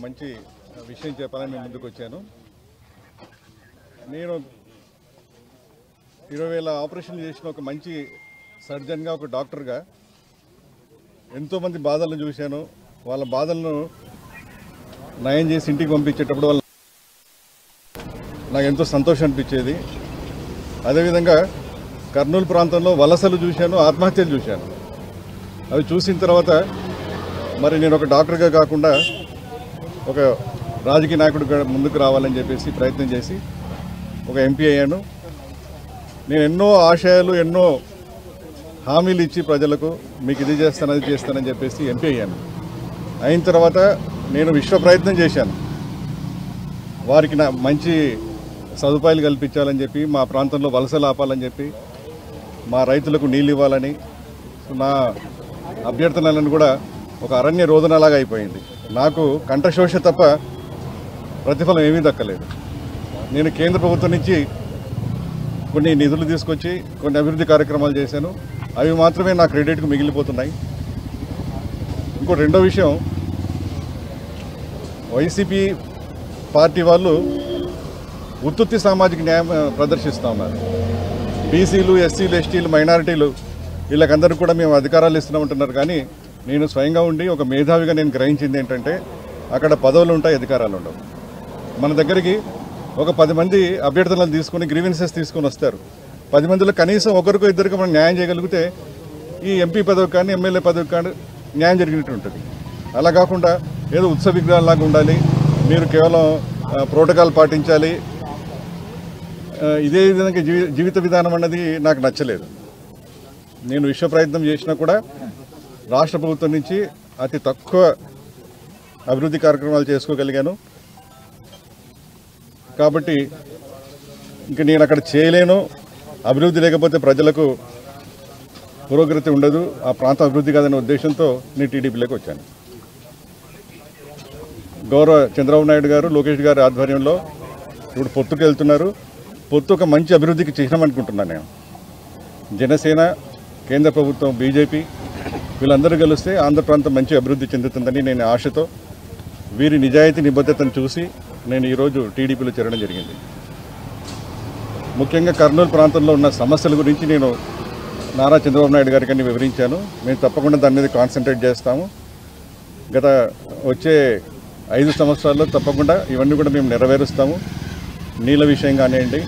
మంచి విషయం చెప్పాలని నేను ముందుకు వచ్చాను. నేను 20,000 ఆపరేషన్లు చేసిన ఒక మంచి సర్జన్గా, ఒక డాక్టర్గా ఎంతోమంది బాధలను చూశాను. వాళ్ళ బాధలను నయం చేసి ఇంటికి పంపించేటప్పుడు నాకు ఎంతో సంతోషం అనిపించేది. అదేవిధంగా కర్నూలు ప్రాంతంలో వలసలు చూశాను, ఆత్మహత్యలు చూశాను. అవి చూసిన తర్వాత మరి నేను ఒక డాక్టర్గా కాకుండా ఒక రాజకీయ నాయకుడిగా ముందుకు రావాలని చెప్పేసి ప్రయత్నం చేసి ఒక ఎంపీ అయ్యాను. నేను ఎన్నో ఆశయాలు, ఎన్నో హామీలు ఇచ్చి ప్రజలకు మీకు ఇది చేస్తాను, అది చేస్తానని చెప్పేసి ఎంపీ అయ్యాను. అయిన తర్వాత నేను విశ్వ ప్రయత్నం చేశాను. వారికి మంచి సదుపాయాలు కల్పించాలని చెప్పి, మా ప్రాంతంలో వలసలు ఆపాలని చెప్పి, మా రైతులకు నీళ్ళు ఇవ్వాలని, నా అభ్యర్థనలను కూడా ఒక అరణ్య రోదనలాగా అయిపోయింది. నాకు కంఠశోష తప్ప ప్రతిఫలం ఏమీ దక్కలేదు. నేను కేంద్ర ప్రభుత్వం నుంచి కొన్ని నిధులు తీసుకొచ్చి కొన్ని అభివృద్ధి కార్యక్రమాలు చేశాను. అవి మాత్రమే నా క్రెడిట్కు మిగిలిపోతున్నాయి. ఇంకో రెండో విషయం, వైసీపీ పార్టీ వాళ్ళు ఉత్తుత్తి సామాజిక న్యాయం ప్రదర్శిస్తూ ఉన్నారు. బీసీలు, ఎస్సీలు, ఎస్టీలు, మైనారిటీలు వీళ్ళకందరికీ కూడా మేము అధికారాలు ఇస్తున్నామంటున్నారు. కానీ నేను స్వయంగా ఉండి ఒక మేధావిగా నేను గ్రహించింది ఏంటంటే, అక్కడ పదవులు ఉంటాయి, అధికారాలు ఉండవు. మన దగ్గరికి ఒక 10 మంది అభ్యర్థులను తీసుకొని గ్రీవెన్సెస్ తీసుకొని వస్తారు. 10 మందిలో కనీసం ఒకరికో ఇద్దరికి మనం న్యాయం చేయగలిగితే ఈ ఎంపీ పదవి కానీ, ఎమ్మెల్యే పదవి కానీ న్యాయం జరిగినట్టు ఉంటుంది. అలా కాకుండా ఏదో ఉత్సవ విగ్రహాలాగా ఉండాలి, మీరు కేవలం ప్రోటోకాల్ పాటించాలి, ఇదే విధంగా జీవిత విధానం అన్నది నాకు నచ్చలేదు. నేను విశ్వ ప్రయత్నం చేసినా కూడా రాష్ట్ర ప్రభుత్వం నుంచి అతి తక్కువ అభివృద్ధి కార్యక్రమాలు చేసుకోగలిగాను. కాబట్టి ఇంక నేను అక్కడ చేయలేను. అభివృద్ధి లేకపోతే ప్రజలకు పురోగతి ఉండదు, ఆ ప్రాంతం అభివృద్ధి కాదనే ఉద్దేశంతో నేను టీడీపీలోకి వచ్చాను. గౌరవ చంద్రబాబు నాయుడు గారు, లోకేష్ గారి ఆధ్వర్యంలో ఇప్పుడు పొత్తుకు వెళ్తున్నారు. పొత్తు ఒక మంచి అభివృద్ధికి చిహ్నం అనుకుంటున్నాను నేను. జనసేన, కేంద్ర ప్రభుత్వం, బీజేపీ వీళ్ళందరూ కలిస్తే ఆంధ్ర ప్రాంతం మంచి అభివృద్ధి చెందుతుందని నేను ఆశతో, వీరి నిజాయితీ నిబద్ధతను చూసి నేను ఈరోజు టీడీపీలో చేరడం జరిగింది. ముఖ్యంగా కర్నూలు ప్రాంతంలో ఉన్న సమస్యల గురించి నేను నారా చంద్రబాబు నాయుడు గారికి అన్ని వివరించాను. మేము తప్పకుండా దాని మీద కాన్సన్ట్రేట్ చేస్తాము. గత వచ్చే 5 సంవత్సరాల్లో తప్పకుండా ఇవన్నీ కూడా మేము నెరవేరుస్తాము. నీళ్ళ విషయం కానివ్వండి,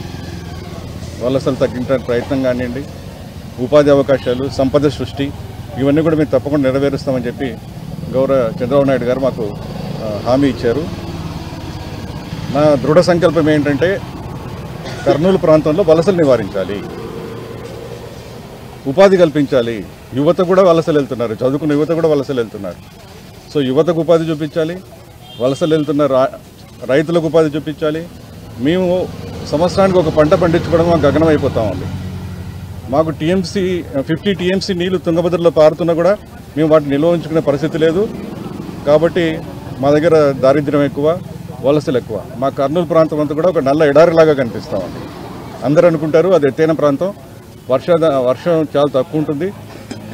వలసలు తగ్గించడానికి ప్రయత్నం కానివ్వండి, ఉపాధి అవకాశాలు, సంపద సృష్టి, ఇవన్నీ కూడా మేము తప్పకుండా నెరవేరుస్తామని చెప్పి గౌరవ చంద్రబాబు నాయుడు గారు మాకు హామీ ఇచ్చారు. నా దృఢ సంకల్పం ఏంటంటే, కర్నూలు ప్రాంతంలో వలసలు నివారించాలి, ఉపాధి కల్పించాలి. యువత కూడా వలసలు వెళ్తున్నారు, చదువుకున్న యువత కూడా వలసలు వెళ్తున్నారు. సో యువతకు ఉపాధి చూపించాలి, వలసలు వెళ్తున్న రైతులకు ఉపాధి చూపించాలి. మేము సంవత్సరానికి ఒక పంట పండించుకోవడం మాకు గగనం అయిపోతామండి. మాకు 50 టీఎంసీ నీళ్లు తుంగభద్రలో పారుతున్నా కూడా మేము వాటిని నిల్వ ఉంచుకునే పరిస్థితి లేదు. కాబట్టి మా దగ్గర దారిద్ర్యం ఎక్కువ, వలసలు ఎక్కువ. మా కర్నూలు ప్రాంతం అంతా కూడా ఒక నల్ల ఎడారిలాగా కనిపిస్తామండి. అందరూ అనుకుంటారు అది ఎత్తైన ప్రాంతం, వర్షం చాలా తక్కువ ఉంటుంది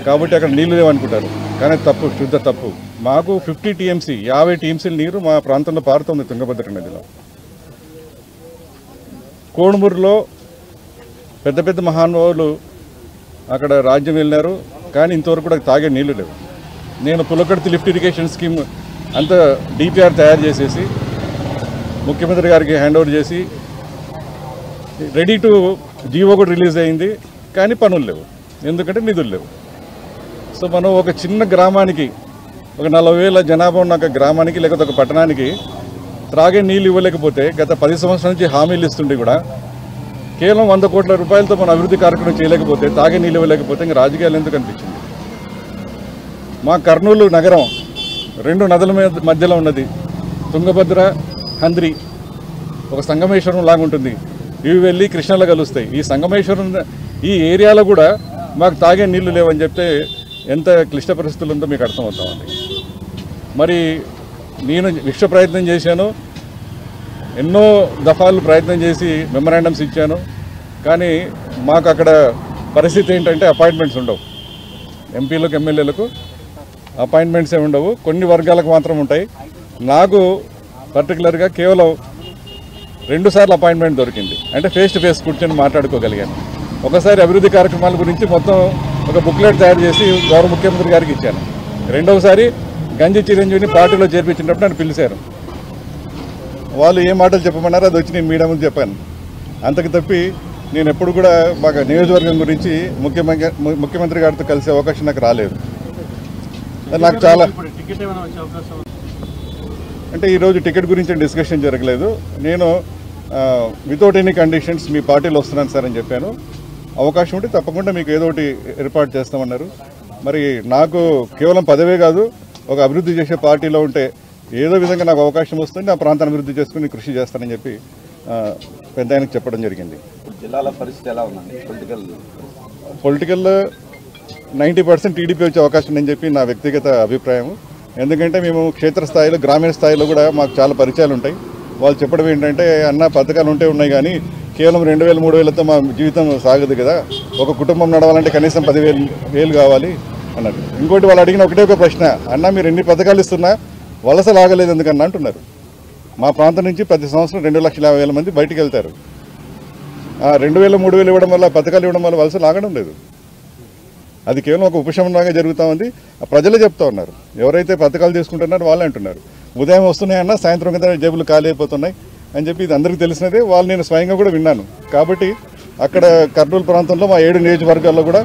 కాబట్టి అక్కడ నీళ్లు లేవనుకుంటారు. కానీ తప్పు, శుద్ధ తప్పు. మాకు 50 టీఎంసీల నీరు మా ప్రాంతంలో పారుతుంది తుంగభద్ర నదిలో. కోడుమూరులో పెద్ద పెద్ద మహానుభావులు అక్కడ రాజ్యం వెళ్ళినారు, కానీ ఇంతవరకు కూడా తాగే నీళ్లు లేవు. నేను పులకర్తి లిఫ్ట్ ఇరిగేషన్ స్కీమ్ అంతా డిపిఆర్ తయారు చేసేసి ముఖ్యమంత్రి గారికి హ్యాండ్ ఓవర్ చేసి రెడీ టు జీవో కూడా రిలీజ్ అయింది, కానీ పనులు లేవు. ఎందుకంటే నిధులు లేవు. సో మనం ఒక చిన్న గ్రామానికి, ఒక 40,000 జనాభా ఉన్న ఒక గ్రామానికి లేకపోతే ఒక పట్టణానికి త్రాగే నీళ్ళు ఇవ్వలేకపోతే, గత 10 సంవత్సరాల నుంచి హామీలు ఇస్తుంటే కూడా కేవలం 100 కోట్ల రూపాయలతో మనం అభివృద్ధి కార్యక్రమం చేయలేకపోతే, తాగే నీళ్ళు ఇవ్వలేకపోతే ఇంకా రాజకీయాలు ఎందుకు అనిపించింది. మా కర్నూలు నగరం 2 నదుల మధ్యలో ఉన్నది. తుంగభద్ర, హంద్రి ఒక సంగమేశ్వరం లాగా ఉంటుంది. ఇవి వెళ్ళి కృష్ణలో కలుస్తాయి. ఈ సంగమేశ్వరం ఈ ఏరియాలో కూడా మాకు తాగే నీళ్లు లేవని చెప్తే ఎంత క్లిష్ట పరిస్థితులు ఉందో మీకు అర్థమవుతామండి. మరి నేను విశ్వ ప్రయత్నం చేశాను, ఎన్నో దఫాలు ప్రయత్నం చేసి మెమరాండమ్స్ ఇచ్చాను. కానీ మాకు అక్కడ పరిస్థితి ఏంటంటే అపాయింట్మెంట్స్ ఉండవు. ఎంపీలకు, ఎమ్మెల్యేలకు అపాయింట్మెంట్సే ఉండవు. కొన్ని వర్గాలకు మాత్రం ఉంటాయి. నాకు పర్టికులర్గా కేవలం 2 సార్లు అపాయింట్మెంట్ దొరికింది. అంటే ఫేస్ టు ఫేస్ కూర్చొని మాట్లాడుకోగలిగాను. ఒకసారి అభివృద్ధి కార్యక్రమాల గురించి మొత్తం ఒక బుక్లెట్ తయారు చేసి గౌరవ ముఖ్యమంత్రి గారికి ఇచ్చాను. రెండవసారి గంజి చిరంజీవిని పార్టీలో చేర్పించినప్పుడు నన్ను పిలిచారు. వాళ్ళు ఏ మాటలు చెప్పమన్నారో అది వచ్చి నేను మీడియా ముందు చెప్పాను. అంతకు తప్పి నేను ఎప్పుడు కూడా మాకు నియోజకవర్గం గురించి ముఖ్యమంత్రి గారితో కలిసే అవకాశం నాకు రాలేదు. నాకు చాలా అంటే ఈరోజు టికెట్ గురించి డిస్కషన్ జరగలేదు. నేను వితౌట్ ఎనీ కండిషన్స్ మీ పార్టీలో వస్తున్నాను సార్ అని చెప్పాను. అవకాశం ఉంటే తప్పకుండా మీకు ఏదో ఒకటి ఏర్పాటు చేస్తామన్నారు. మరి నాకు కేవలం పదవే కాదు, ఒక అభివృద్ధి చేసే పార్టీలో ఉంటే ఏదో విధంగా నాకు అవకాశం వస్తుంది, నా ప్రాంతాన్ని అభివృద్ధి చేసుకుని కృషి చేస్తానని చెప్పి పెద్ద ఆయనకు చెప్పడం జరిగింది. జిల్లాల పరిస్థితి ఎలా ఉందండి? పొలిటికల్ 90% టీడీపీ వచ్చే అవకాశం ఉందని చెప్పి నా వ్యక్తిగత అభిప్రాయం. ఎందుకంటే మేము క్షేత్రస్థాయిలో గ్రామీణ స్థాయిలో కూడా మాకు చాలా పరిచయాలు ఉంటాయి. వాళ్ళు చెప్పడం ఏంటంటే అన్న పథకాలు ఉన్నాయి కానీ కేవలం 2,000 3,000తో మా జీవితం సాగదు కదా, ఒక కుటుంబం నడవాలంటే కనీసం 10,000 కావాలి అన్నారు. ఇంకోటి వాళ్ళు అడిగిన ఒకటే ఒక ప్రశ్న, అన్న మీరు ఎన్ని పథకాలు ఇస్తున్నా వలస లాగలేదు ఎందుకన్నా అంటున్నారు. మా ప్రాంతం నుంచి ప్రతి సంవత్సరం 2,50,000 మంది బయటికి వెళ్తారు. 2,000 3,000 ఇవ్వడం వల్ల, పథకాలు ఇవ్వడం వల్ల వలస లాగడం లేదు. అది కేవలం ఒక ఉపశమనంగా జరుగుతూ ఉంది. ప్రజలే చెప్తా ఉన్నారు, ఎవరైతే పథకాలు తీసుకుంటున్నారో వాళ్ళే అంటున్నారు ఉదయం వస్తున్నాయన్నా సాయంత్రం కింద జేబులు ఖాళీ అయిపోతున్నాయి అని చెప్పి ఇది అందరికీ తెలిసినదే. వాళ్ళు నేను స్వయంగా కూడా విన్నాను. కాబట్టి అక్కడ కర్నూలు ప్రాంతంలో మా 7 నియోజకవర్గాల్లో కూడా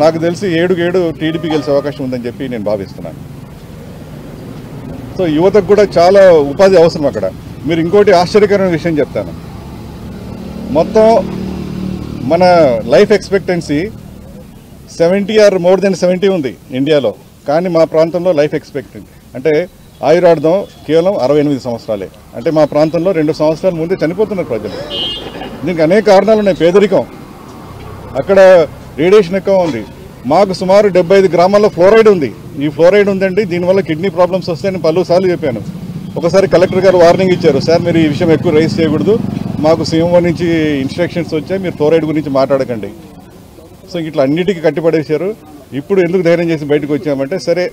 నాకు తెలిసి 7 టీడీపీ గెలిచే అవకాశం ఉందని చెప్పి నేను భావిస్తున్నాను. సో యువతకు కూడా చాలా ఉపాధి అవసరం అక్కడ. మీరు ఇంకోటి ఆశ్చర్యకరమైన విషయం చెప్తాను, మొత్తం మన life expectancy 70 or more than 70 ఉంది ఇండియాలో. కానీ మా ప్రాంతంలో లైఫ్ ఎక్స్పెక్టెన్సీ అంటే ఆయురార్థం కేవలం 68 సంవత్సరాలే. అంటే మా ప్రాంతంలో 2 సంవత్సరాల ముందే చనిపోతున్నారు ప్రజలు. దీనికి అనేక కారణాలు ఉన్నాయి. పేదరికం, అక్కడ రేడియేషన్ ఎక్కువ ఉంది. మాకు సుమారు 75 గ్రామాల్లో ఫ్లోరైడ్ ఉంది. ఈ ఫ్లోరైడ్ ఉందండి, దీనివల్ల కిడ్నీ ప్రాబ్లమ్స్ వస్తాయని పలుసార్లు చెప్పాను. ఒకసారి కలెక్టర్ గారు వార్నింగ్ ఇచ్చారు, సార్ మీరు ఈ విషయం ఎక్కువ రైజ్ చేయకూడదు, మాకు సీఎంఓ నుంచి ఇన్స్ట్రక్షన్స్ వచ్చాయి, మీరు ఫ్లోరైడ్ గురించి మాట్లాడకండి. సో ఇట్లా అన్నిటికీ కట్టిపడేశారు. ఇప్పుడు ఎందుకు ధైర్యం చేసి బయటకు వచ్చామంటే సరే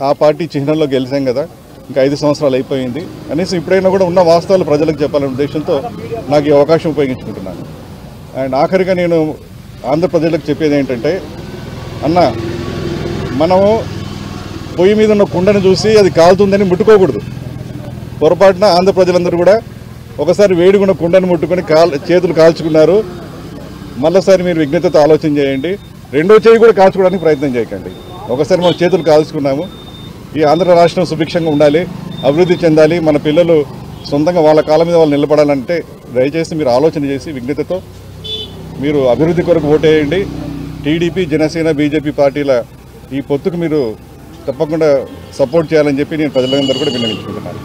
ఆ పార్టీ చిహ్నంలో గెలిచాం కదా, ఇంకా 5 సంవత్సరాలు అయిపోయింది అనేసి ఇప్పుడైనా కూడా ఉన్న వాస్తవాలు ప్రజలకు చెప్పాలనే ఉద్దేశంతో నాకు ఈ అవకాశం ఉపయోగించుకుంటున్నాను. అండ్ ఆఖరిగా నేను ఆంధ్రప్రదేశ్లకు చెప్పేది ఏంటంటే, అన్న మనము పొయ్యి మీద ఉన్న కుండను చూసి అది కాలుతుందని ముట్టుకోకూడదు. పొరపాటున ఆంధ్ర ప్రజలందరూ కూడా ఒకసారి వేడిగున్న కుండను ముట్టుకొని చేతులు కాల్చుకున్నారు. మళ్ళీసారి మీరు విజ్ఞతతో ఆలోచన చేయండి. రెండో చేయి కూడా కాల్చుకోవడానికి ప్రయత్నం చేయకండి. ఒకసారి మనం చేతులు కాల్చుకున్నాము. ఈ ఆంధ్ర రాష్ట్రం సుభిక్షంగా ఉండాలి, అభివృద్ధి చెందాలి, మన పిల్లలు సొంతంగా వాళ్ళ కాళ్ళ మీద వాళ్ళు నిలబడాలంటే దయచేసి మీరు ఆలోచన చేసి విజ్ఞతతో మీరు అభివృద్ధి కొరకు ఓటేయండి. టీడీపీ, జనసేన, బీజేపీ పార్టీల ఈ పొత్తుకు మీరు తప్పకుండా సపోర్ట్ చేయాలని చెప్పి నేను ప్రజలందరూ కూడా విన్నవించుకుంటున్నాను.